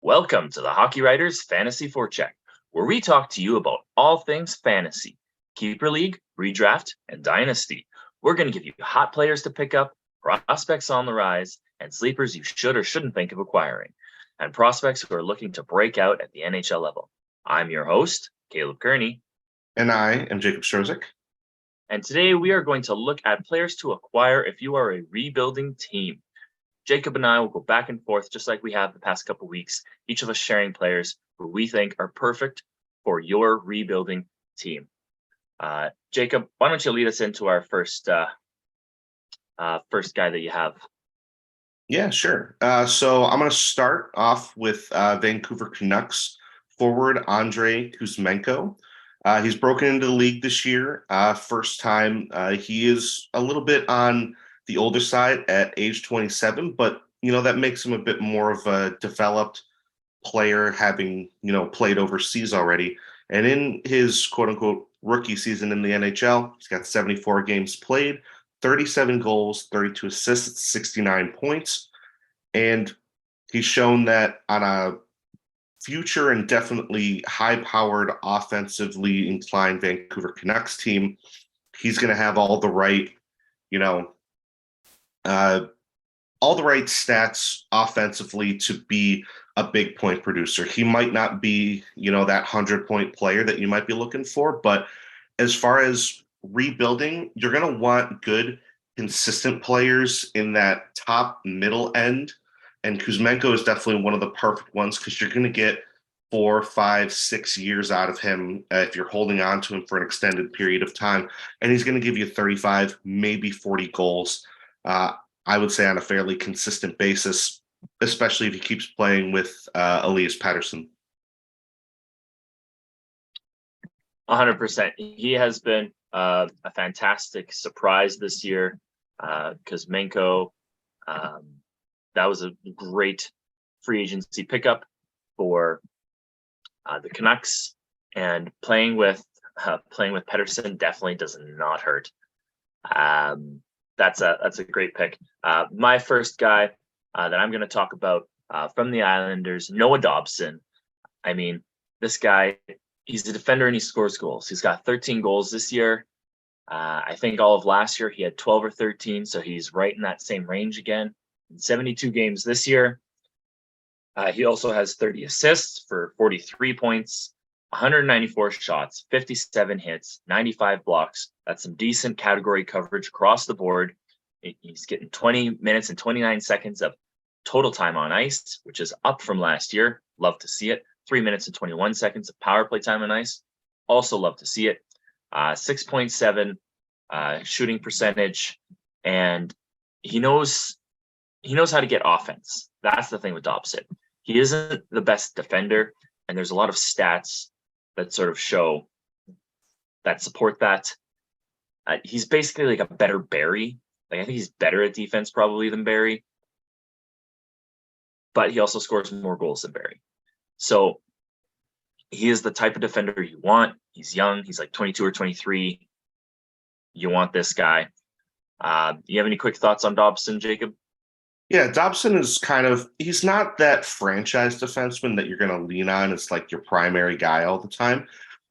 Welcome to the Hockey Writers Fantasy Forecheck, where we talk to you about all things fantasy, keeper league, redraft, and dynasty. We're going to give you hot players to pick up, prospects on the rise, and sleepers you should or shouldn't think of acquiring, and prospects who are looking to break out at the NHL level. I'm your host, Caleb Kerney. And I am Jakob Strozyk. And today we are going to look at players to acquire if you are a rebuilding team. Jacob and I will go back and forth just like we have the past couple weeks, each of us sharing players who we think are perfect for your rebuilding team. Jacob, why don't you lead us into our first guy that you have? Yeah, sure. So I'm going to start off with Vancouver Canucks forward Andrei Kuzmenko. He's broken into the league this year. First time. He is a little bit on the older side at age 27, but that makes him a bit more of a developed player, having played overseas already. And in his quote unquote rookie season in the NHL, he's got 74 games played, 37 goals, 32 assists, 69 points, and he's shown that on a future and definitely high-powered, offensively inclined Vancouver Canucks team, he's going to have all the right stats offensively to be a big point producer. He might not be, that 100-point player that you might be looking for, but as far as rebuilding, you're going to want good, consistent players in that top middle end. And Kuzmenko is definitely one of the perfect ones because you're going to get 4, 5, 6 years out of him if you're holding on to him for an extended period of time. And he's going to give you 35, maybe 40 goals. I would say on a fairly consistent basis, especially if he keeps playing with Elias Pettersson. 100%. He has been a fantastic surprise this year. Kuzmenko, that was a great free agency pickup for the Canucks, and playing with Pettersson definitely does not hurt. That's a great pick. My first guy that I'm going to talk about from the Islanders, Noah Dobson. I mean, this guy, he's a defender and he scores goals. He's got 13 goals this year. I think all of last year he had 12 or 13, so he's right in that same range again. In 72 games this year, he also has 30 assists for 43 points, 194 shots, 57 hits, 95 blocks. That's some decent category coverage across the board. He's getting 20 minutes and 29 seconds of total time on ice, which is up from last year. Love to see it. 3 minutes and 21 seconds of power play time on ice. Also love to see it. 6.7 shooting percentage, and he knows how to get offense. That's the thing with Dobson. He isn't the best defender, and there's a lot of stats that sort of show that support that. He's basically like a better Barry. Like, I think he's better at defense probably than Barry, but he also scores more goals than Barry. So he is the type of defender you want. He's young. He's like 22 or 23. You want this guy. You have any quick thoughts on Dobson, Jacob? Yeah, Dobson is he's not that franchise defenseman that you're going to lean on as like your primary guy all the time,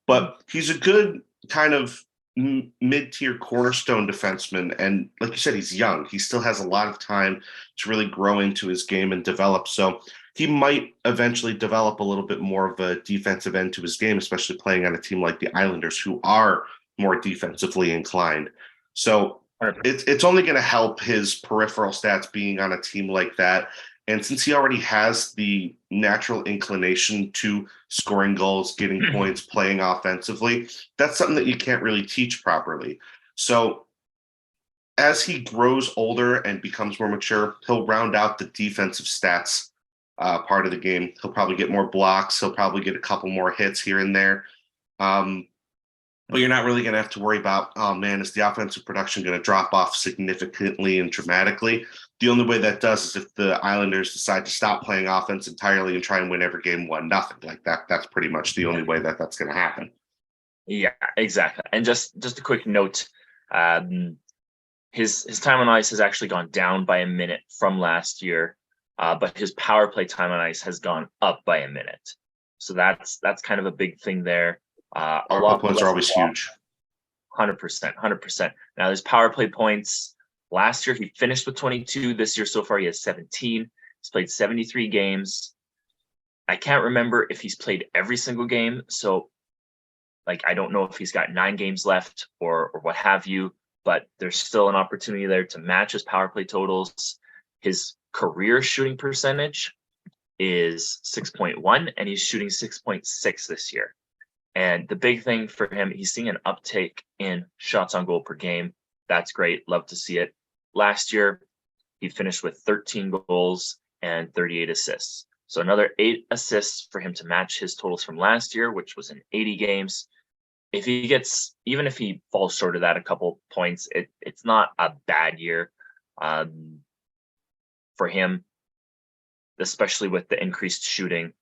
but he's a good kind of mid-tier cornerstone defenseman. And like you said, he's young. He still has a lot of time to really grow into his game and develop. So he might eventually develop a little bit more of a defensive end to his game, especially playing on a team like the Islanders, who are more defensively inclined. So it's only going to help his peripheral stats being on a team like that. And since he already has the natural inclination to scoring goals, getting points, playing offensively, that's something that you can't really teach properly. So as he grows older and becomes more mature, he'll round out the defensive stats part of the game. He'll probably get more blocks. He'll probably get a couple more hits here and there. But you're not really going to have to worry about, oh man, is the offensive production going to drop off significantly and dramatically? The only way that does is if the Islanders decide to stop playing offense entirely and try and win every game 1-0 like that. That's pretty much the only way that that's going to happen. Yeah, exactly. And just a quick note, his time on ice has actually gone down by a minute from last year. but his power play time on ice has gone up by a minute. So that's kind of a big thing there. A lot points are always huge. 100%. Now there's power play points. Last year he finished with 22. This year so far he has 17. He's played 73 games. I can't remember if he's played every single game. So like, I don't know if he's got 9 games left or what have you, but there's still an opportunity there to match his power play totals. His career shooting percentage is 6.1, and he's shooting 6.6 this year. And the big thing for him, he's seeing an uptake in shots on goal per game. That's great. Love to see it. Last year, he finished with 13 goals and 38 assists. So another 8 assists for him to match his totals from last year, which was in 80 games. Even if he falls short of that a couple points, it's not a bad year for him, especially with the increased shooting,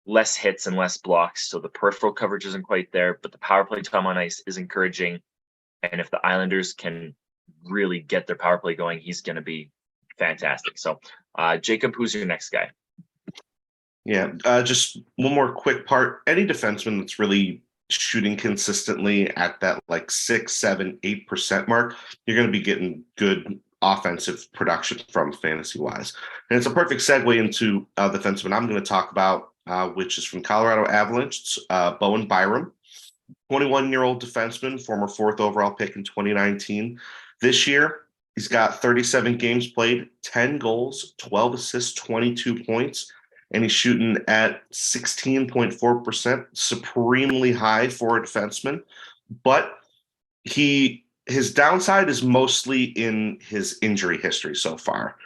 less hits and less blocks. So the peripheral coverage isn't quite there, but the power play time on ice is encouraging. And if the Islanders can really get their power play going, he's going to be fantastic. So Jakob, who's your next guy? Yeah, just one more quick part. Any defenseman that's really shooting consistently at that like 6, 7, 8% mark, you're going to be getting good offensive production from fantasy wise. And it's a perfect segue into the defenseman I'm going to talk about, which is from Colorado Avalanche, Bowen Byram, 21-year-old defenseman, former 4th overall pick in 2019. This year, he's got 37 games played, 10 goals, 12 assists, 22 points. And he's shooting at 16.4%, supremely high for a defenseman. But his downside is mostly in his injury history so far.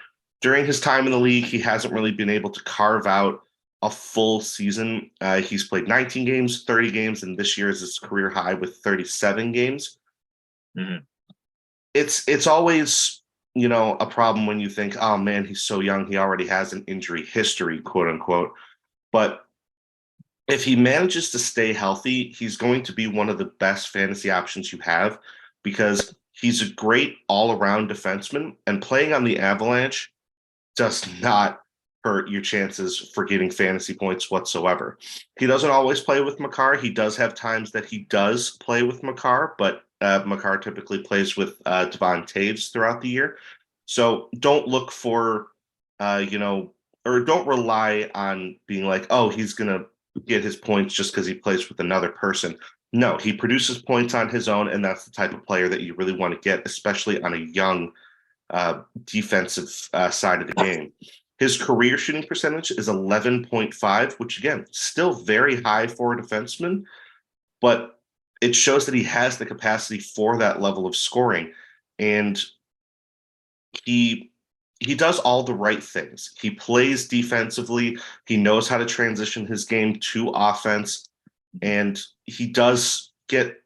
During his time in the league, he hasn't really been able to carve out a full season. He's played 19 games, 30 games, and this year is his career high with 37 games. Mm-hmm. It's always, a problem when you think, oh man, he's so young, he already has an injury history, quote unquote. But if he manages to stay healthy, he's going to be one of the best fantasy options you have, because he's a great all-around defenseman, and playing on the Avalanche does not hurt your chances for getting fantasy points whatsoever. He doesn't always play with Makar. He does have times that he does play with Makar, but Makar typically plays with Devon Taves throughout the year. So don't look for, or don't rely on being like, oh, he's going to get his points just because he plays with another person. No, he produces points on his own, and that's the type of player that you really want to get, especially on a young defensive side of the game. His career shooting percentage is 11.5, which, again, still very high for a defenseman, but it shows that he has the capacity for that level of scoring. And he does all the right things. He plays defensively. He knows how to transition his game to offense. And he does get,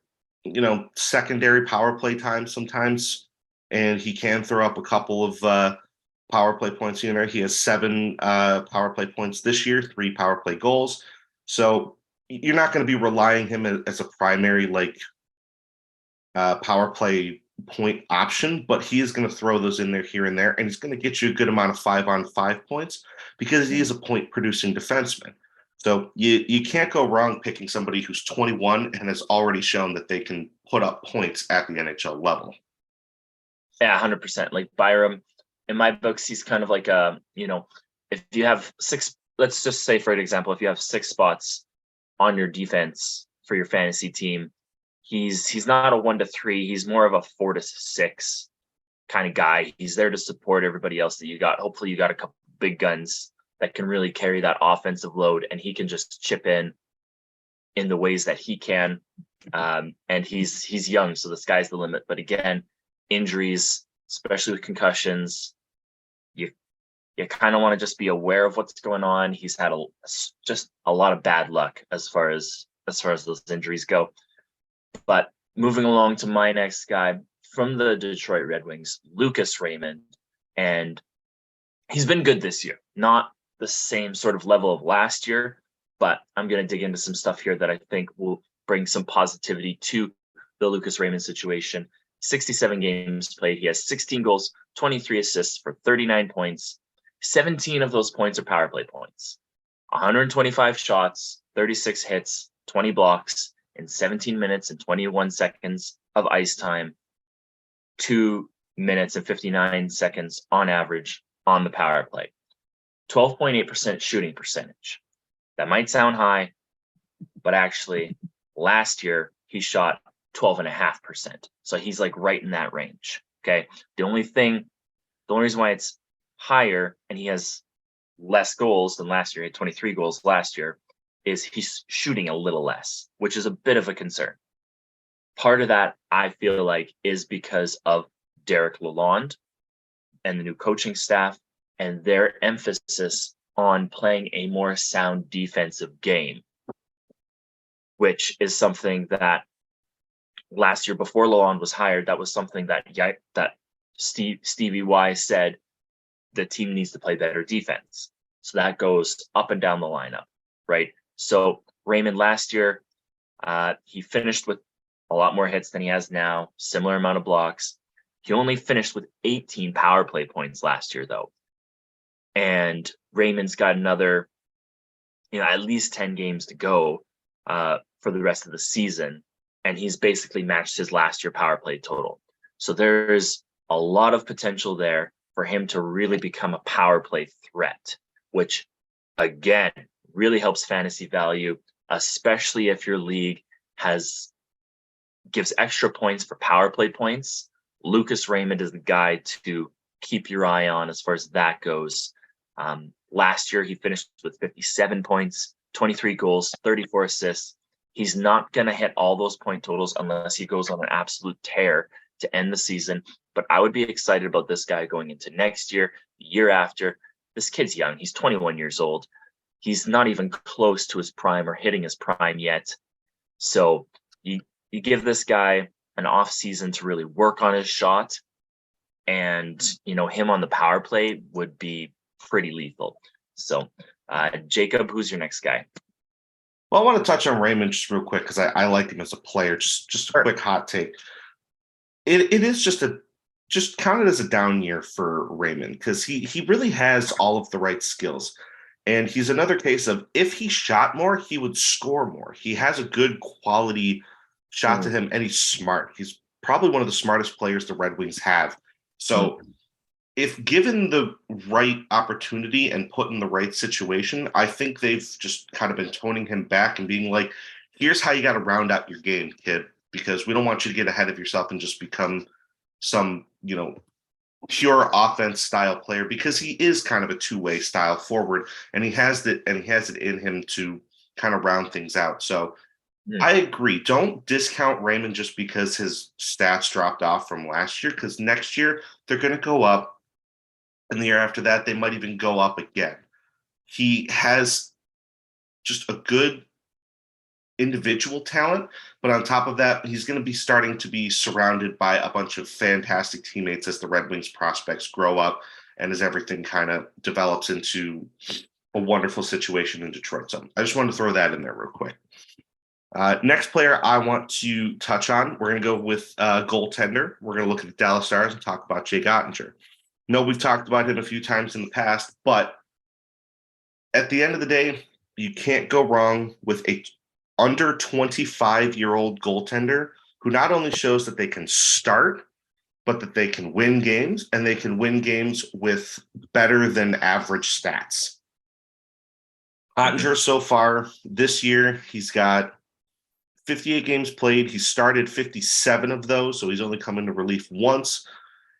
secondary power play time sometimes. And he can throw up a couple of power play points in there. He has 7 power play points this year, 3 power play goals. So you're not going to be relying him as a primary power play point option, but he is going to throw those in there here and there, and he's going to get you a good amount of 5-on-5 points because he is a point producing defenseman. So you can't go wrong picking somebody who's 21 and has already shown that they can put up points at the NHL level. Yeah, 100%. Like Byram, in my books, he's kind of like if you have 6, let's just say for an example, if you have 6 spots on your defense for your fantasy team, he's not a 1 to 3. He's more of a 4 to 6 kind of guy. He's there to support everybody else that you got. Hopefully you got a couple big guns that can really carry that offensive load, and he can just chip in the ways that he can. And he's young, so the sky's the limit. But again, injuries, especially with concussions, you kind of want to just be aware of what's going on. He's had just a lot of bad luck as far as those injuries go. But moving along to my next guy from the Detroit Red Wings, Lucas Raymond. And he's been good this year. Not the same sort of level of last year, but I'm going to dig into some stuff here that I think will bring some positivity to the Lucas Raymond situation. 67 games played. He has 16 goals, 23 assists for 39 points. 17 of those points are power play points. 125 shots, 36 hits, 20 blocks in 17 minutes and 21 seconds of ice time, 2 minutes and 59 seconds on average on the power play. 12.8% shooting percentage. That might sound high, but actually last year he shot 12.5%. So he's like right in that range. Okay. The only reason why it's higher and he has less goals than last year, he had 23 goals last year, is he's shooting a little less, which is a bit of a concern. Part of that, I feel like, is because of Derek Lalonde and the new coaching staff and their emphasis on playing a more sound defensive game, which is something that last year before Lalonde was hired, that was something that Stevie Y said the team needs to play better defense. So that goes up and down the lineup, right? So Raymond last year, he finished with a lot more hits than he has now, similar amount of blocks. He only finished with 18 power play points last year, though. And Raymond's got another, at least 10 games to go for the rest of the season. And he's basically matched his last year power play total. So there's a lot of potential there for him to really become a power play threat, which, again, really helps fantasy value, especially if your league gives extra points for power play points. Lucas Raymond is the guy to keep your eye on as far as that goes. Last year, he finished with 57 points, 23 goals, 34 assists. He's not going to hit all those point totals unless he goes on an absolute tear to end the season. But I would be excited about this guy going into next year, the year after. This kid's young. He's 21 years old. He's not even close to his prime or hitting his prime yet. So you give this guy an off season to really work on his shot, and him on the power play would be pretty lethal. So Jacob, who's your next guy? Well, I want to touch on Raymond just real quick because I like him as a player. Just a quick hot take. It is just count it as a down year for Raymond because he really has all of the right skills. And he's another case of if he shot more, he would score more. He has a good quality shot to him, and he's smart. He's probably one of the smartest players the Red Wings have. So if given the right opportunity and put in the right situation, I think they've just kind of been toning him back and being like, here's how you got to round out your game, kid, because we don't want you to get ahead of yourself and just become some, pure offense style player, because he is kind of a two-way style forward, and he has it in him to kind of round things out. So I agree. Don't discount Raymond just because his stats dropped off from last year, because next year they're going to go up, and the year after that they might even go up again. He has just a good individual talent, but on top of that, he's going to be starting to be surrounded by a bunch of fantastic teammates as the Red Wings prospects grow up and as everything kind of develops into a wonderful situation in Detroit. So I just wanted to throw that in there real quick. Next player I want to touch on, we're going to go with goaltender. We're going to look at the Dallas Stars and talk about Jake Oettinger. No, we've talked about him a few times in the past, but at the end of the day, you can't go wrong with a under 25-year-old goaltender who not only shows that they can start, but that they can win games, and they can win games with better than average stats. Oettinger so far this year, he's got 58 games played. He started 57 of those, so he's only come into relief once.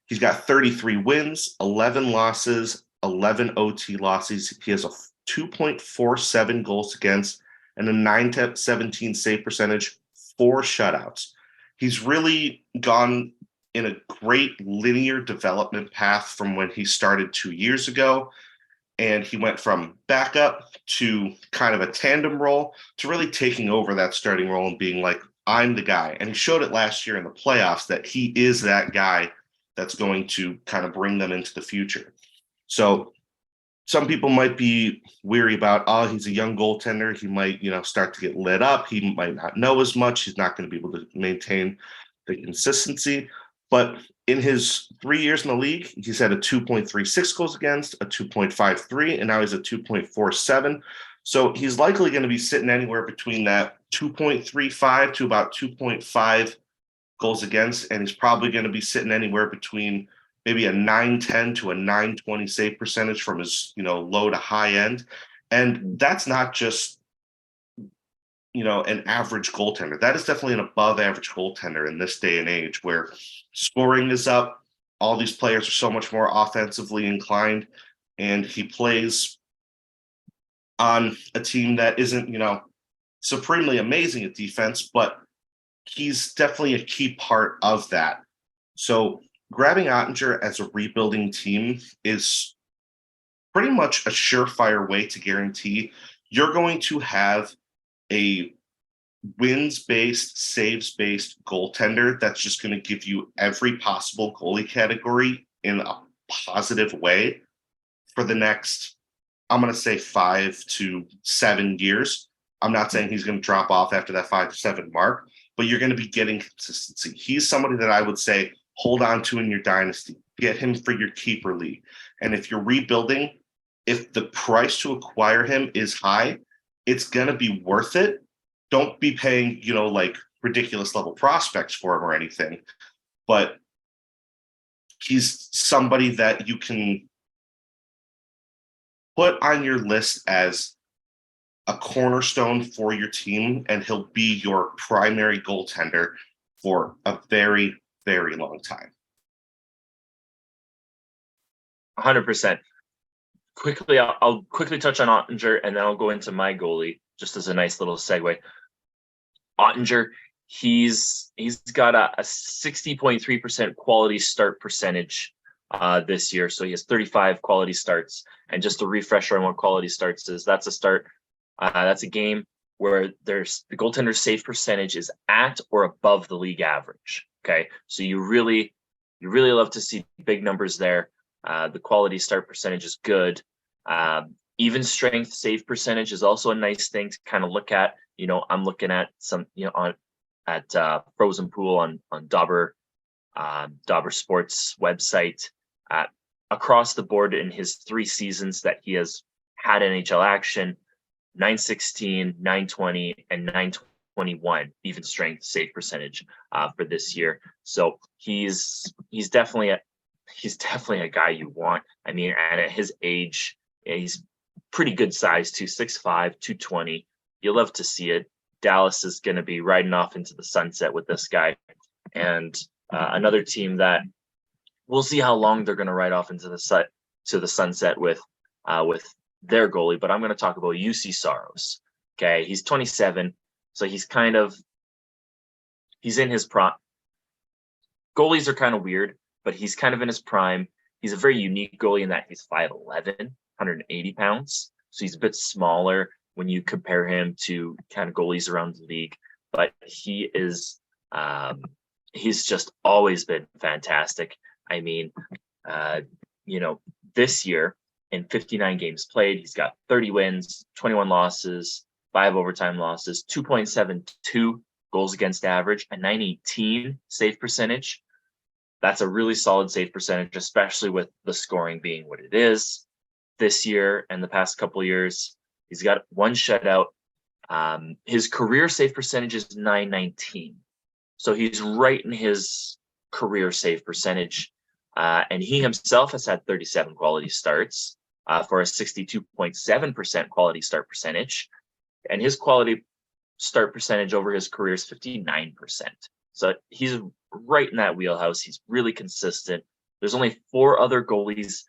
He's got 33 wins, 11 losses, 11 OT losses. He has a 2.47 goals against and a 9-17 save percentage, 4 shutouts. He's really gone in a great linear development path from when he started 2 years ago. And he went from backup to kind of a tandem role to really taking over that starting role and being like, I'm the guy. And he showed it last year in the playoffs that he is that guy that's going to kind of bring them into the future. So some people might be weary about, he's a young goaltender. He might, start to get lit up. He might not know as much. He's not going to be able to maintain the consistency. But In his 3 years in the league, he's had a 2.36 goals against, a 2.53, and now he's a 2.47. So he's likely going to be sitting anywhere between that 2.35 to about 2.5 goals against, and he's probably going to be sitting anywhere between maybe a 910 to a 920 save percentage from his, low to high end. And that's not just, an average goaltender. That is definitely an above average goaltender in this day and age where scoring is up. All these players are so much more offensively inclined, and he plays on a team that isn't, supremely amazing at defense, but he's definitely a key part of that. So grabbing Oettinger as a rebuilding team is pretty much a surefire way to guarantee you're going to have a wins-based, saves-based goaltender that's just going to give you every possible goalie category in a positive way for the next, I'm going to say 5 to 7 years. I'm not saying he's going to drop off after that 5 to 7 mark, but you're going to be getting consistency. He's somebody that I would say hold on to in your dynasty. Get him for your keeper league. And if you're rebuilding, if the price to acquire him is high, it's going to be worth it. Don't be paying, like ridiculous level prospects for him or anything, but he's somebody that you can put on your list as a cornerstone for your team, and he'll be your primary goaltender for a very, very long time. 100%. Quickly, I'll quickly touch on Oettinger, and then I'll go into my goalie just as a nice little segue. Oettinger, he's got a 60.3% quality start percentage this year. So he has 35 quality starts. And just a refresher on what quality starts is, that's a start. That's a game where the goaltender's save percentage is at or above the league average. Okay, so you really love to see big numbers there. The quality start percentage is good. Even strength save percentage is also a nice thing to kind of look at. I'm looking at some, at Frozen Pool on Dobber Sports website. Across the board in his 3 seasons that he has had NHL action, 916, 920, and 921 even strength save percentage for this year. So he's definitely a guy you want. I mean, and at his age, he's pretty good size too, 6'5", 220. You love to see it. Dallas is going to be riding off into the sunset with this guy, and another team that we'll see how long they're going to ride off into the sunset with their goalie. But I'm going to talk about Juuse Saros. Okay, he's 27, so he's in his prime. Goalies are kind of weird, but he's kind of in his prime. He's a very unique goalie in that he's 5'11", 180 pounds. So he's a bit smaller when you compare him to kind of goalies around the league. But he is, he's just always been fantastic. I mean, this year in 59 games played, he's got 30 wins, 21 losses, 5 overtime losses, 2.72 goals against average, a 918 save percentage. That's a really solid save percentage, especially with the scoring being what it is this year and the past couple of years. He's got 1 shutout. His career save percentage is 919. So he's right in his career save percentage. And he himself has had 37 quality starts for a 62.7% quality start percentage. And his quality start percentage over his career is 59%. So he's right in that wheelhouse. He's really consistent. There's only 4 other goalies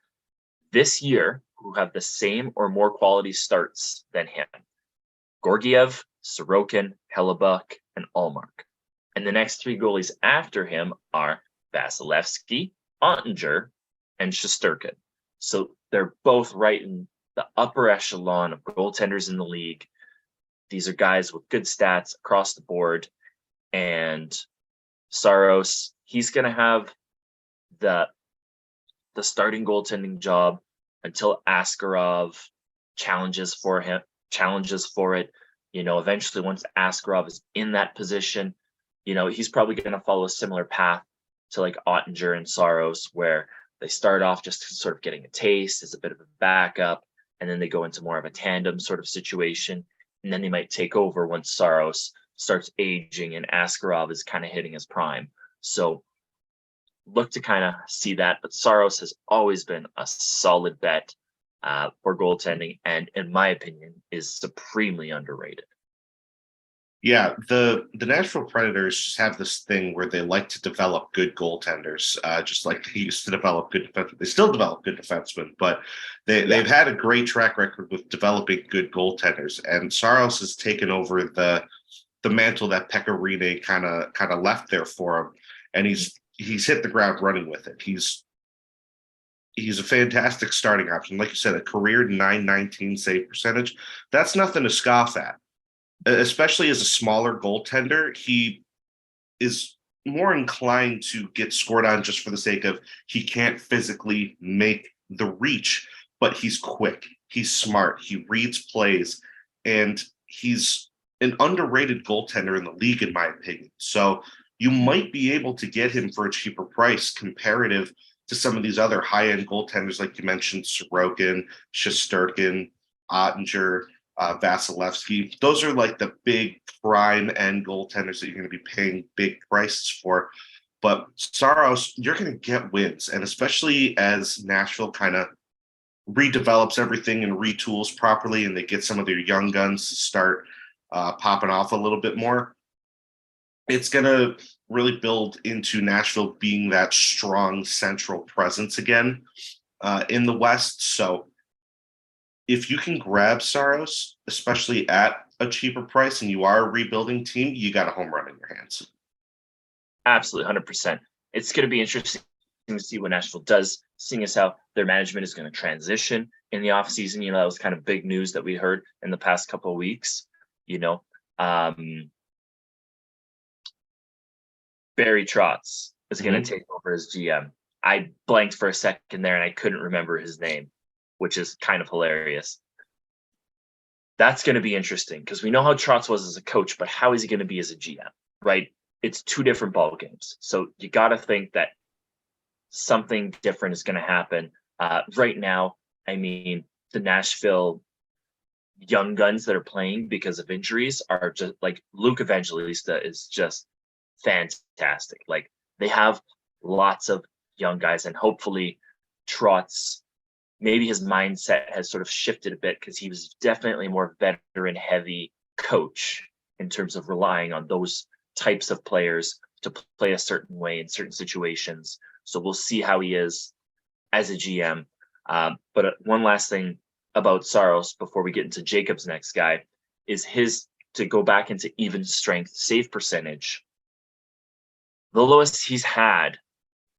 this year who have the same or more quality starts than him: Georgiev, Sorokin, Hellebuck, and Ullmark. And the next 3 goalies after him are Vasilevsky, Oettinger, and Shesterkin. So they're both right in the upper echelon of goaltenders in the league. These are guys with good stats across the board. And Saros, he's going to have the starting goaltending job until Askarov challenges for it. Eventually once Askarov is in that position, he's probably going to follow a similar path to like Oettinger and Saros, where they start off just sort of getting a taste as a bit of a backup, and then they go into more of a tandem sort of situation, and then they might take over once Saros starts aging and Askarov is kind of hitting his prime. So look to kind of see that, but Saros has always been a solid bet for goaltending, and in my opinion, is supremely underrated. Yeah, the Nashville Predators just have this thing where they like to develop good goaltenders, just like they used to develop good defensemen. They still develop good defensemen, but they've had a great track record with developing good goaltenders. And Saros has taken over the mantle that Pekka Rinne kind of left there for him, and he's hit the ground running with it. He's a fantastic starting option. Like you said, a career .919 save percentage. That's nothing to scoff at. Especially as a smaller goaltender, he is more inclined to get scored on just for the sake of he can't physically make the reach, but he's quick, he's smart, he reads plays, and he's an underrated goaltender in the league, in my opinion. So you might be able to get him for a cheaper price comparative to some of these other high-end goaltenders, like you mentioned, Sorokin, Shesterkin, Oettinger, Vasilevsky. Those are like the big prime end goaltenders that you're going to be paying big prices for. But Saros, you're going to get wins. And especially as Nashville kind of redevelops everything and retools properly, and they get some of their young guns to start popping off a little bit more, it's going to really build into Nashville being that strong central presence again in the West. So if you can grab Saros, especially at a cheaper price, and you are a rebuilding team, you got a home run in your hands. Absolutely, 100%. It's going to be interesting to see what Nashville does, seeing as how their management is going to transition in the offseason. That was kind of big news that we heard in the past couple of weeks. Barry Trotz is going to take over as GM. I blanked for a second there, and I couldn't remember his name, which is kind of hilarious. That's going to be interesting because we know how Trotz was as a coach, but how is he going to be as a GM, right? It's two different ball games. So you got to think that something different is going to happen. Right now, I mean, the Nashville young guns that are playing because of injuries are just like Luke Evangelista is just fantastic. Like they have lots of young guys, and hopefully Trotz, maybe his mindset has sort of shifted a bit because he was definitely a more veteran heavy coach in terms of relying on those types of players to play a certain way in certain situations. So we'll see how he is as a GM. But one last thing about Saros before we get into Jacob's next guy is his to go back into even strength save percentage. The lowest he's had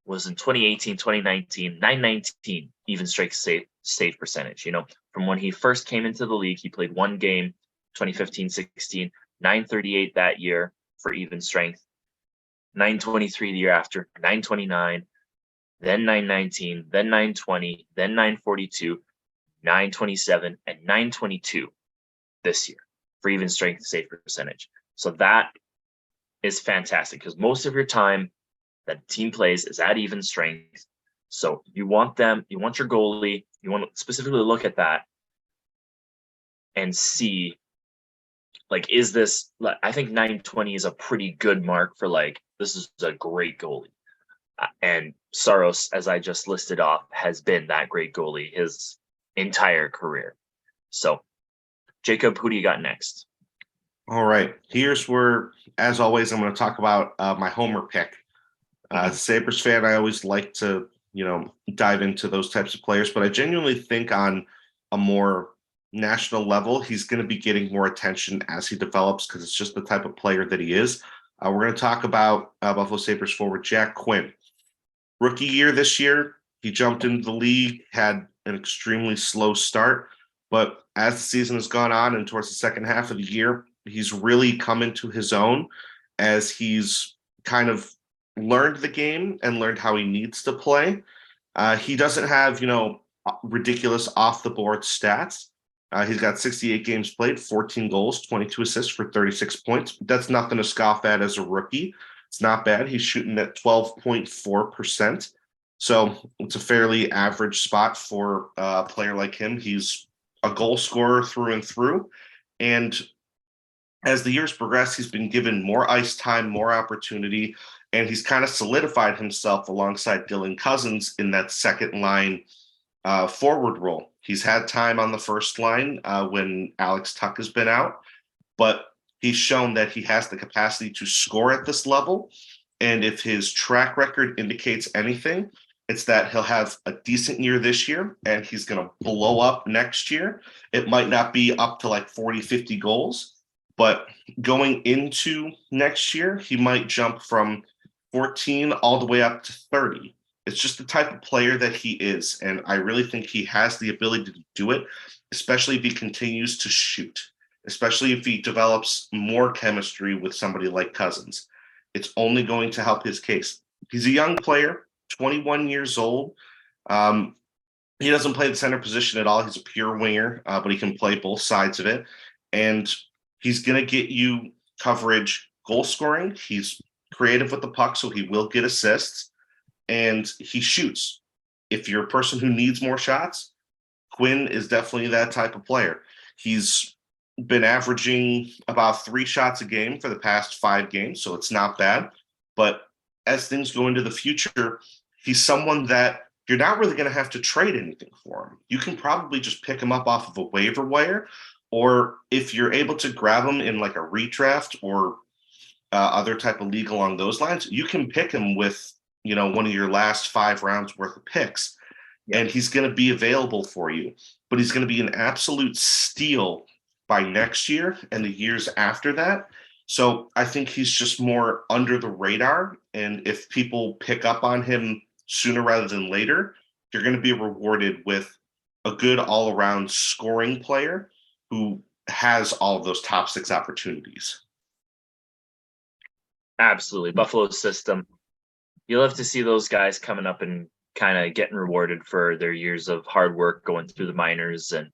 was in 2018, 2019, 919 even strength save percentage. From when he first came into the league, he played one game, 2015-16, 938 that year for even strength, 923 the year after, 929, then 919, then 920, then 942, 927, and 922 this year for even strength save percentage. So that is fantastic because most of your time that the team plays is at even strength. So you want your goalie, you want to specifically look at that and see, like, is this, I think 920 is a pretty good mark for like, this is a great goalie. And Saros, as I just listed off, has been that great goalie his entire career. So Jacob, who do you got next? All right. Here's where, as always, I'm going to talk about my homer pick. Sabres fan, I always like to, dive into those types of players, but I genuinely think on a more national level, he's going to be getting more attention as he develops because it's just the type of player that he is. We're going to talk about Buffalo Sabres forward Jack Quinn. Rookie year this year, he jumped into the league, had an extremely slow start, but as the season has gone on and towards the second half of the year, he's really come into his own as he's kind of learned the game and learned how he needs to play. He doesn't have, ridiculous off-the-board stats. He's got 68 games played, 14 goals, 22 assists for 36 points. That's nothing to scoff at as a rookie. It's not bad. He's shooting at 12.4%. So it's a fairly average spot for a player like him. He's a goal scorer through and through. And as the years progress, he's been given more ice time, more opportunity, and he's kind of solidified himself alongside Dylan Cousins in that second line forward role. He's had time on the first line when Alex Tuck has been out, but he's shown that he has the capacity to score at this level. And if his track record indicates anything, it's that he'll have a decent year this year and he's going to blow up next year. It might not be up to like 40, 50 goals, but going into next year, he might jump from 14 all the way up to 30. It's just the type of player that he is. And I really think he has the ability to do it, especially if he continues to shoot, especially if he develops more chemistry with somebody like Cousins. It's only going to help his case. He's a young player, 21 years old. He doesn't play the center position at all. He's a pure winger, but he can play both sides of it. And he's going to get you coverage, goal scoring. He's creative with the puck, so he will get assists. And he shoots. If you're a person who needs more shots, Quinn is definitely that type of player. He's been averaging about 3 shots a game for the past 5 games, so it's not bad. But as things go into the future, he's someone that you're not really going to have to trade anything for him. You can probably just pick him up off of a waiver wire, or if you're able to grab him in like a redraft or other type of league along those lines, you can pick him with, you know, one of your last 5 rounds worth of picks, and he's going to be available for you. But he's going to be an absolute steal by next year and the years after that. So I think he's just more under the radar. And if people pick up on him sooner rather than later, you're going to be rewarded with a good all-around scoring player who has all of those top 6 opportunities. Absolutely. Buffalo's system. You'll have to see those guys coming up and kind of getting rewarded for their years of hard work going through the minors and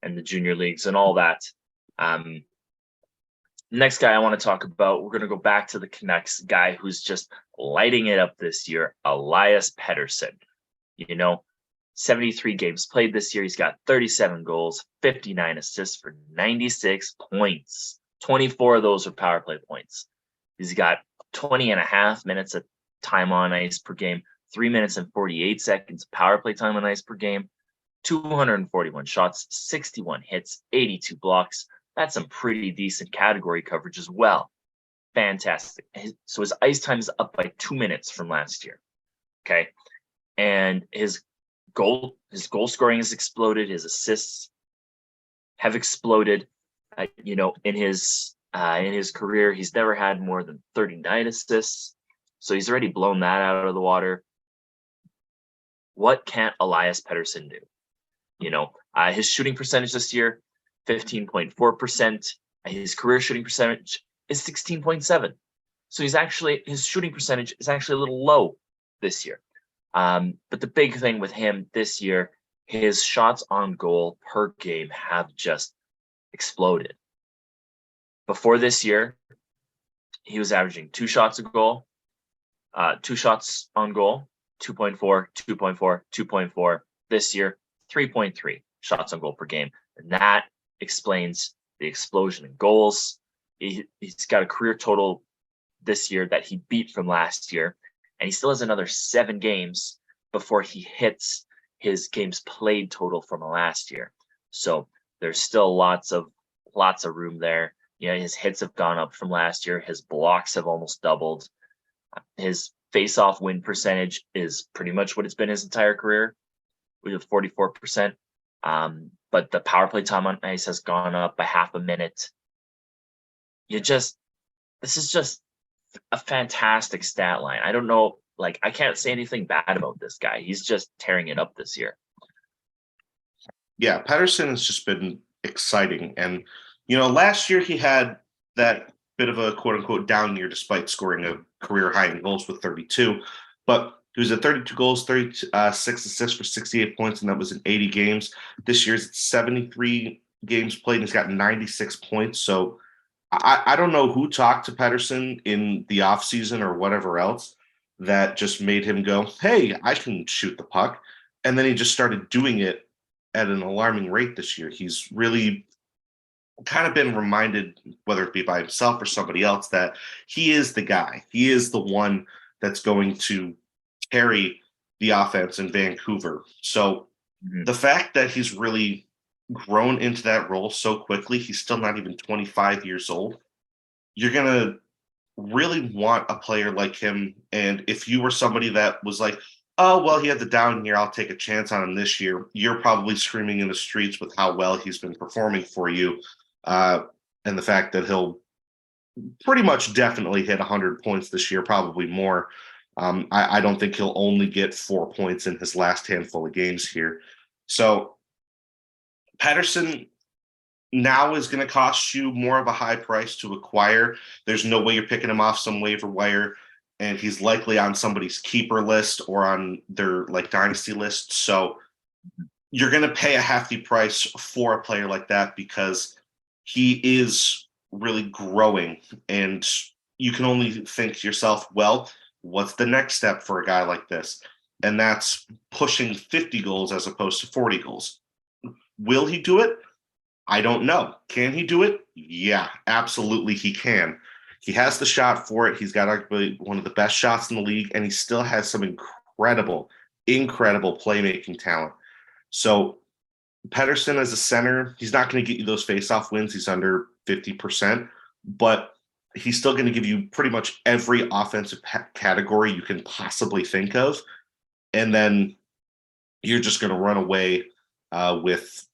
the junior leagues and all that. Next guy I want to talk about, we're going to go back to the Canucks, guy who's just lighting it up this year, Elias Pettersson. You know, 73 games played this year. He's got 37 goals, 59 assists for 96 points. 24 of those are power play points. He's got 20 and a half minutes of time on ice per game, 3 minutes and 48 seconds of power play time on ice per game, 241 shots, 61 hits, 82 blocks. That's some pretty decent category coverage as well. Fantastic. So his ice time is up by 2 minutes from last year. Okay. And his goal scoring has exploded. His assists have exploded. You know, in his career, he's never had more than 39 assists. So he's already blown that out of the water. What can't Elias Pettersson do? You know, his shooting percentage this year, 15.4%. His career shooting percentage is 16.7. So his shooting percentage is actually a little low this year. But the big thing with him this year, his shots on goal per game have just exploded. Before this year, he was averaging 2 shots a goal, 2 shots on goal, 2.4, 2.4, 2.4. This year, 3.3 shots on goal per game. And that explains the explosion in goals. He's got a career total this year that he beat from last year, and he still has another 7 games before he hits his games played total from last year. So there's still lots of room there. You know, his hits have gone up from last year. His blocks have almost doubled. His face-off win percentage is pretty much what it's been his entire career, with 44%. But the power play time on ice has gone up by half a minute. This is just a fantastic stat line. I don't know, like, I can't say anything bad about this guy. He's just tearing it up this year. Yeah, Pettersson has just been exciting. And, you know, last year he had that bit of a quote-unquote down year despite scoring a career high in goals with 32. But he was at 32 goals, 36 assists for 68 points, and that was in 80 games. This year's 73 games played, and he's got 96 points. So I don't know who talked to Pettersson in the offseason or whatever else that just made him go, hey, I can shoot the puck. And then he just started doing it at an alarming rate this year. He's really kind of been reminded, whether it be by himself or somebody else, that he is the guy. He is the one that's going to carry the offense in Vancouver. So the fact that he's really grown into that role so quickly, he's still not even 25 years old. You're going to really want a player like him. And if you were somebody that was like, oh, well, he had the down year, I'll take a chance on him this year, you're probably screaming in the streets with how well he's been performing for you. And the fact that he'll pretty much definitely hit 100 points this year, probably more. I don't think he'll only get 4 points in his last handful of games here. So Pettersson now is going to cost you more of a high price to acquire. There's no way you're picking him off some waiver wire, and he's likely on somebody's keeper list or on their like dynasty list. So you're going to pay a hefty price for a player like that because he is really growing, and you can only think to yourself, well, what's the next step for a guy like this? And that's pushing 50 goals as opposed to 40 goals. Will he do it? I don't know. Can he do it? Yeah, absolutely he can. He has the shot for it. He's got arguably one of the best shots in the league, and he still has some incredible playmaking talent. So Pettersson as a center, he's not going to get you those faceoff wins. He's under 50%, but he's still going to give you pretty much every offensive category you can possibly think of. And then you're just going to run away with,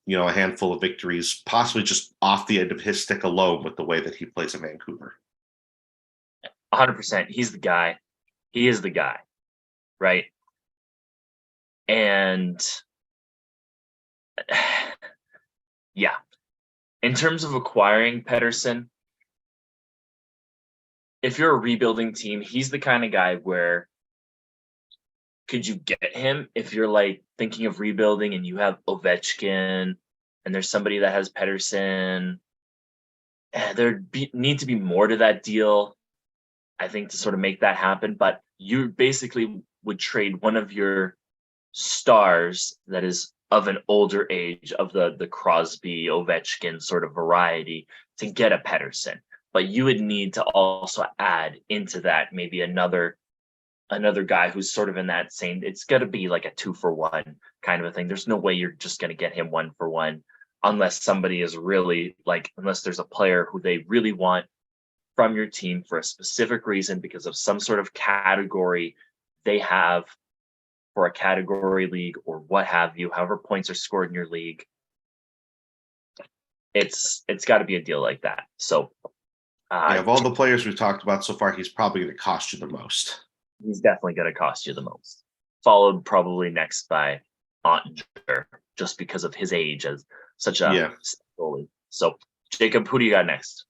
a handful of victories, possibly just off the end of his stick alone with the way that he plays in Vancouver. 100%. He's the guy. He is the guy, right? And yeah, in terms of acquiring Pettersson, if you're a rebuilding team, he's the kind of guy where could you get him if you're like thinking of rebuilding and you have Ovechkin and there's somebody that has Pettersson? Need to be more to that deal, I think, to sort of make that happen. But you basically would trade one of your stars that is of an older age, of the Crosby, Ovechkin sort of variety, to get a Pettersson. But you would need to also add into that maybe another guy who's sort of in that same, it's got to be like a 2-for-1 kind of a thing. There's no way you're just going to get him 1-for-1 unless somebody is really unless there's a player who they really want from your team for a specific reason because of some sort of category they have for a category league or what have you, however points are scored in your league. It's got to be a deal like that. So of all the players we've talked about so far, he's probably going to cost you the most. He's definitely going to cost you the most, followed probably next by Oettinger, just because of his age as such a goalie. So, Jacob, who do you got next?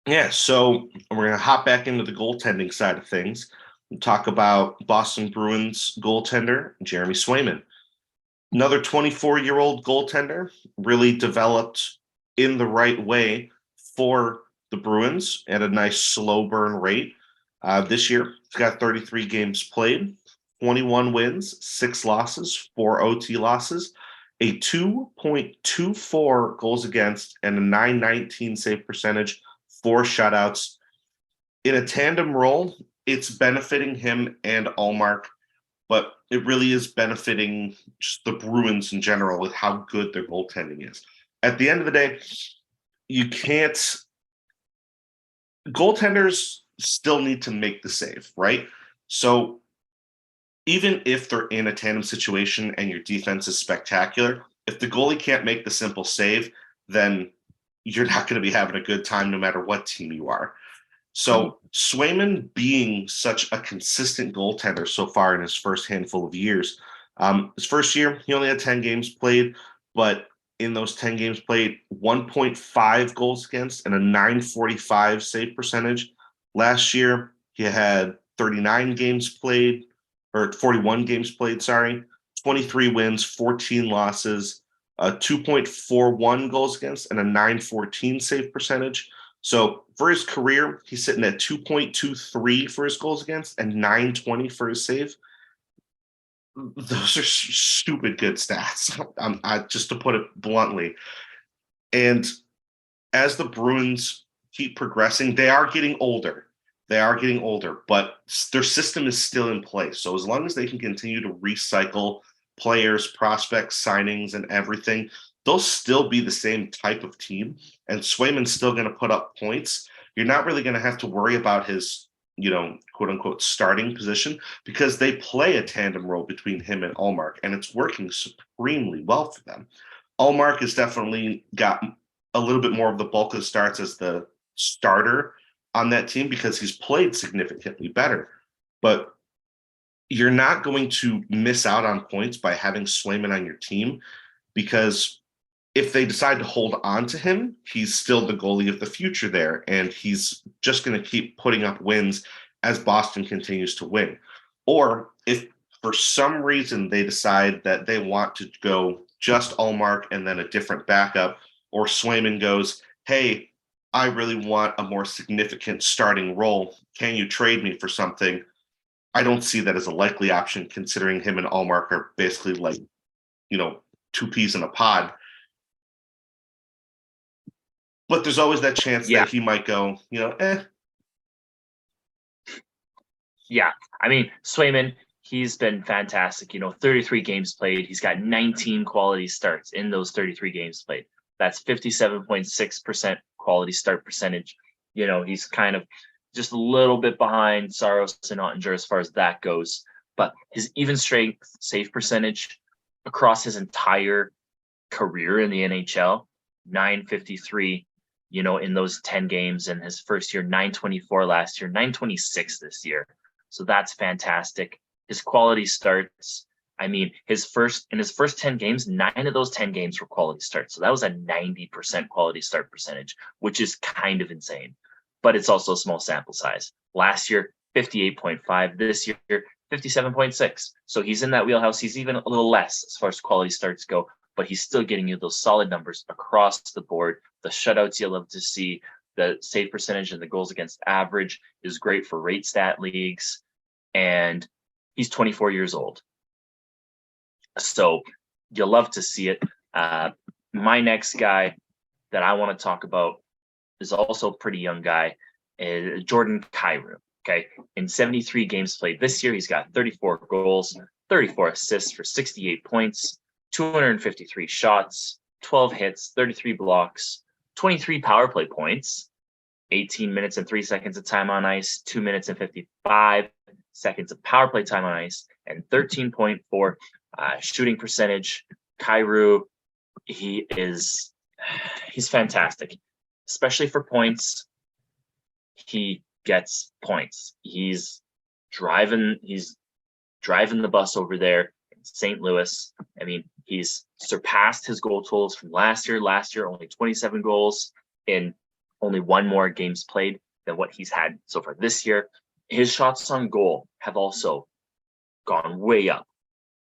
Yeah, so we're going to hop back into the goaltending side of things and talk about Boston Bruins goaltender Jeremy Swayman. Another 24-year-old goaltender, really developed in the right way for the Bruins at a nice slow burn rate. This year, he's got 33 games played, 21 wins, 6 losses, 4 OT losses, a 2.24 goals against, and a .919 save percentage, 4 shutouts. In a tandem role, it's benefiting him and Allmark, but it really is benefiting just the Bruins in general with how good their goaltending is. At the end of the day, goaltenders still need to make the save, right? So even if they're in a tandem situation and your defense is spectacular, if the goalie can't make the simple save, then you're not going to be having a good time no matter what team you are. So Swayman being such a consistent goaltender so far in his first handful of years, his first year, he only had 10 games played, but in those 10 games played, 1.5 goals against and a .945 save percentage. Last year, he had 39 games played, or 41 games played, 23 wins, 14 losses, a 2.41 goals against, and a 914 save percentage. So for his career, he's sitting at 2.23 for his goals against and 920 for his save. Those are stupid good stats, just to put it bluntly. And as the Bruins keep progressing, they are getting older. But their system is still in place. So as long as they can continue to recycle players, prospects, signings, and everything, they'll still be the same type of team. And Swayman's still going to put up points. You're not really going to have to worry about his, quote unquote, starting position, because they play a tandem role between him and Ullmark, and it's working supremely well for them. Ullmark has definitely got a little bit more of the bulk of the starts as the starter on that team because he's played significantly better. But you're not going to miss out on points by having Swayman on your team, because if they decide to hold on to him, he's still the goalie of the future there, and he's just going to keep putting up wins as Boston continues to win. Or if for some reason they decide that they want to go just Ullmark and then a different backup, or Swayman goes, hey, I really want a more significant starting role. Can you trade me for something? I don't see that as a likely option, considering him and Ullmark are basically like, two peas in a pod. But there's always that chance that he might go, Yeah. I mean, Swayman, he's been fantastic. 33 games played. He's got 19 quality starts in those 33 games played. That's 57.6% quality start percentage. He's kind of just a little bit behind Saros and Oettinger as far as that goes. But his even strength save percentage across his entire career in the NHL, 953, in those 10 games in his first year, 924 last year, 926 this year. So that's fantastic. His quality starts, I mean, in his first 10 games, 9 of those 10 games were quality starts. So that was a 90% quality start percentage, which is kind of insane. But it's also a small sample size. Last year, 58.5. This year, 57.6. So he's in that wheelhouse. He's even a little less as far as quality starts go, but he's still getting you those solid numbers across the board. The shutouts you love to see, the save percentage and the goals against average is great for rate stat leagues. And he's 24 years old. So you'll love to see it. My next guy that I want to talk about is also a pretty young guy, Jordan Kyrou. Okay. In 73 games played this year, he's got 34 goals, 34 assists for 68 points, 253 shots, 12 hits, 33 blocks, 23 power play points, 18 minutes and 3 seconds of time on ice, 2 minutes and 55 seconds of power play time on ice, and 13.4 shooting percentage. Kyrou, he's fantastic, especially for points. He gets points. He's driving the bus over there in St. Louis. I mean, he's surpassed his goal totals from last year. Last year, only 27 goals in only one more games played than what he's had so far this year. His shots on goal have also gone way up,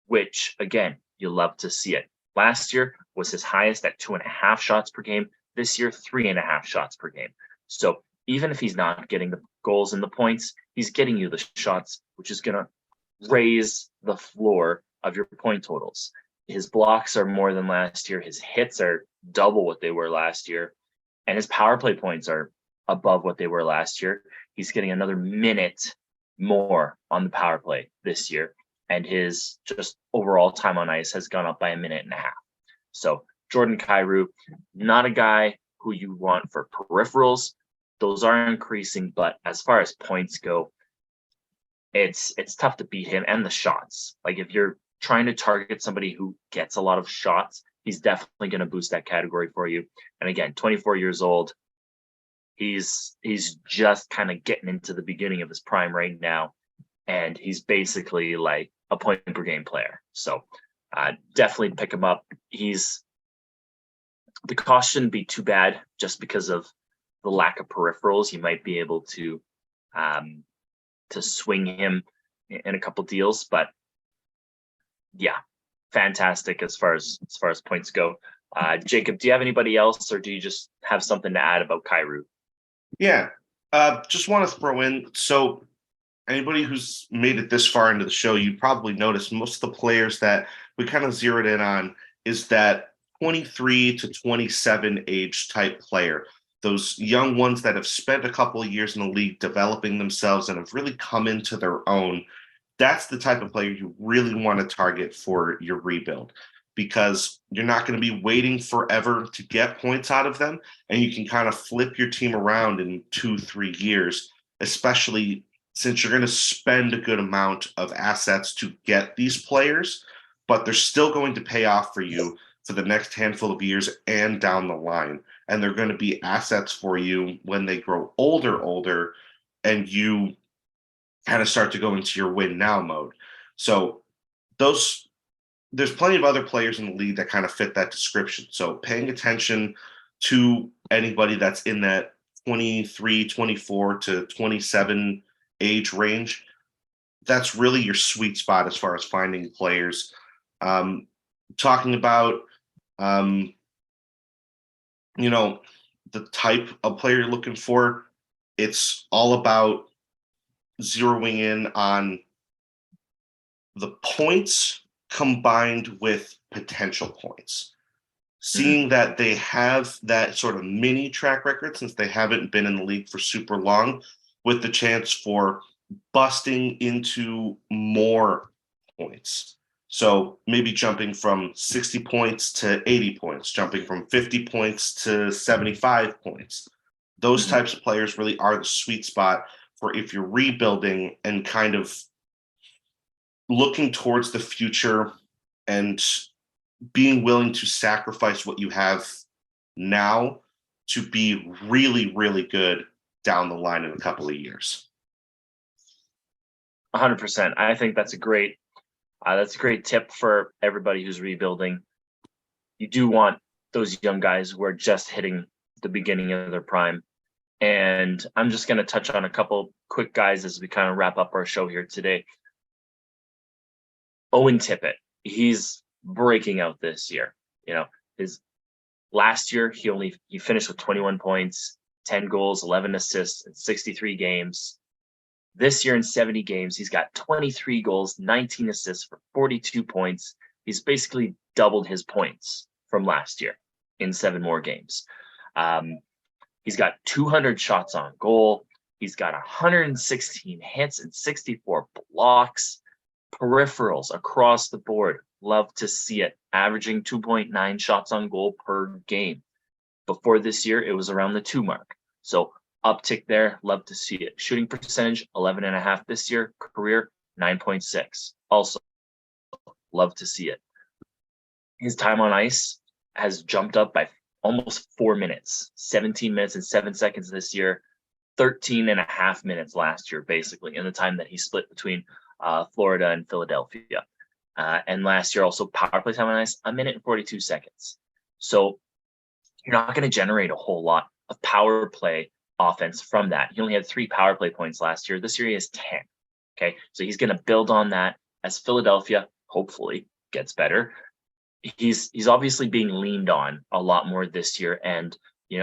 which, again, you love to see it. Last year was his highest at 2.5 shots per game. This year, 3.5 shots per game. So even if he's not getting the goals and the points, he's getting you the shots, which is going to raise the floor of your point totals. His blocks are more than last year. His hits are double what they were last year. And his power play points are above what they were last year. He's getting another minute more on the power play this year. And his just overall time on ice has gone up by 1.5 minutes. So Jordan Kyrou, not a guy who you want for peripherals. Those are increasing, but as far as points go, it's tough to beat him, and the shots. Like, if you're trying to target somebody who gets a lot of shots, he's definitely going to boost that category for you. And again, 24 years old, he's just kind of getting into the beginning of his prime right now, and he's basically like a point per game player. So definitely pick him up. The cost shouldn't be too bad just because of the lack of peripherals. You might be able to swing him in a couple deals, but yeah, fantastic as far as points go. Jacob, do you have anybody else, or do you just have something to add about Kyrou? Yeah. Just want to throw in, so anybody who's made it this far into the show, you probably noticed most of the players that we kind of zeroed in on is that 23 to 27 age type player. Those young ones that have spent a couple of years in the league developing themselves and have really come into their own. That's the type of player you really want to target for your rebuild, because you're not going to be waiting forever to get points out of them. And you can kind of flip your team around in 2-3 years, especially since you're going to spend a good amount of assets to get these players, but they're still going to pay off for you for the next handful of years and down the line. And they're going to be assets for you when they grow older, and you kind of start to go into your win now mode. So there's plenty of other players in the league that kind of fit that description. So paying attention to anybody that's in that 23, 24 to 27 age range, that's really your sweet spot as far as finding players. Talking about, the type of player you're looking for, it's all about zeroing in on the points combined with potential points. Seeing that they have that sort of mini track record since they haven't been in the league for super long, with the chance for busting into more points. So maybe jumping from 60 points to 80 points, jumping from 50 points to 75 points. Those types of players really are the sweet spot for if you're rebuilding and kind of looking towards the future and being willing to sacrifice what you have now to be really, really good down the line in a couple of years. 100%. I think that's a great tip for everybody who's rebuilding. You do want those young guys who are just hitting the beginning of their prime. And I'm just going to touch on a couple quick guys as we kind of wrap up our show here today. Owen Tippett, he's breaking out this year. His last year, he finished with 21 points, 10 goals, 11 assists in 63 games. This year in 70 games, he's got 23 goals, 19 assists for 42 points. He's basically doubled his points from last year in 7 more games. He's got 200 shots on goal. He's got 116 hits and 64 blocks. Peripherals across the board. Love to see it. Averaging 2.9 shots on goal per game. Before this year, it was around the 2 mark. So uptick there. Love to see it. Shooting percentage, 11.5 this year. Career, 9.6. Also, love to see it. His time on ice has jumped up by almost 4 minutes. 17 minutes and 7 seconds this year. 13.5 minutes last year, basically, in the time that he split between Florida and Philadelphia. And last year also power play time on ice, 1 minute and 42 seconds. So you're not going to generate a whole lot of power play offense from that. He only had 3 power play points last year. This year he has 10. Okay. So he's going to build on that as Philadelphia hopefully gets better. He's obviously being leaned on a lot more this year. And,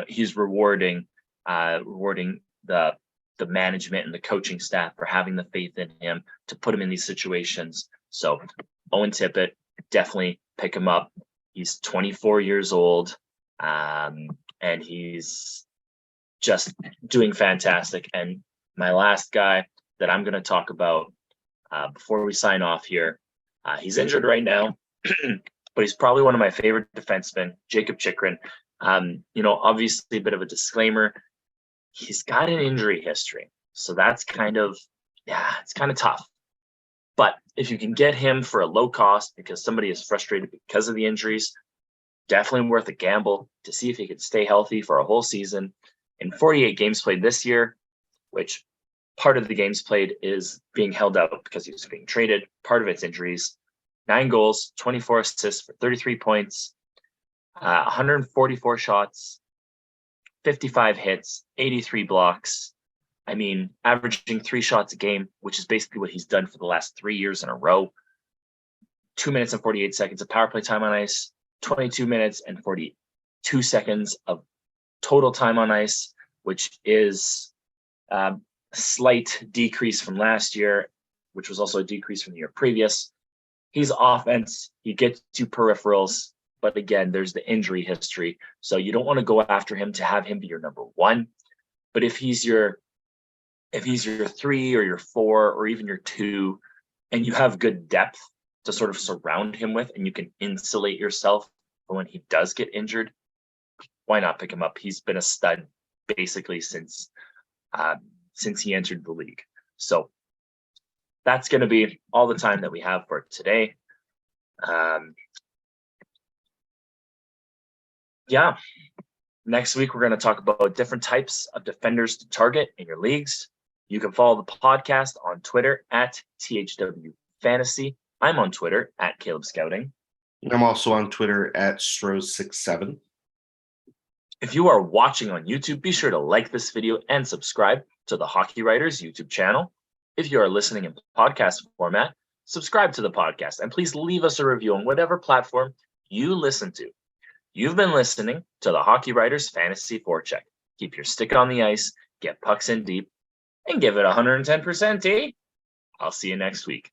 he's rewarding the management and the coaching staff for having the faith in him to put him in these situations. So Owen Tippett, definitely pick him up. He's 24 years old, and he's just doing fantastic. And my last guy that I'm going to talk about before we sign off here, he's injured right now, but he's probably one of my favorite defensemen, Jakob Chychrun. Obviously a bit of a disclaimer. He's got an injury history. So that's it's kind of tough. But if you can get him for a low cost because somebody is frustrated because of the injuries, definitely worth a gamble to see if he could stay healthy for a whole season. In 48 games played this year, which part of the games played is being held out because he was being traded. Part of it's injuries. 9 goals, 24 assists for 33 points, 144 shots, 55 hits, 83 blocks. I mean, averaging 3 shots a game, which is basically what he's done for the last 3 years in a row. 2 minutes and 48 seconds of power play time on ice, 22 minutes and 42 seconds of total time on ice, which is a slight decrease from last year, which was also a decrease from the year previous. He's offense. He gets you peripherals. But again, there's the injury history. So you don't want to go after him to have him be your number one. But if he's your 3 or your 4 or even your 2, and you have good depth to sort of surround him with, and you can insulate yourself for when he does get injured, why not pick him up? He's been a stud basically since he entered the league. So that's going to be all the time that we have for today. Yeah. Next week, we're going to talk about different types of defenders to target in your leagues. You can follow the podcast on Twitter at THW Fantasy. I'm on Twitter at Caleb Scouting. I'm also on Twitter at Strozyk67. If you are watching on YouTube, be sure to like this video and subscribe to the Hockey Writers YouTube channel. If you are listening in podcast format, subscribe to the podcast and please leave us a review on whatever platform you listen to. You've been listening to the Hockey Writers Fantasy Forecheck. Keep your stick on the ice, get pucks in deep, and give it 110%, eh? I'll see you next week.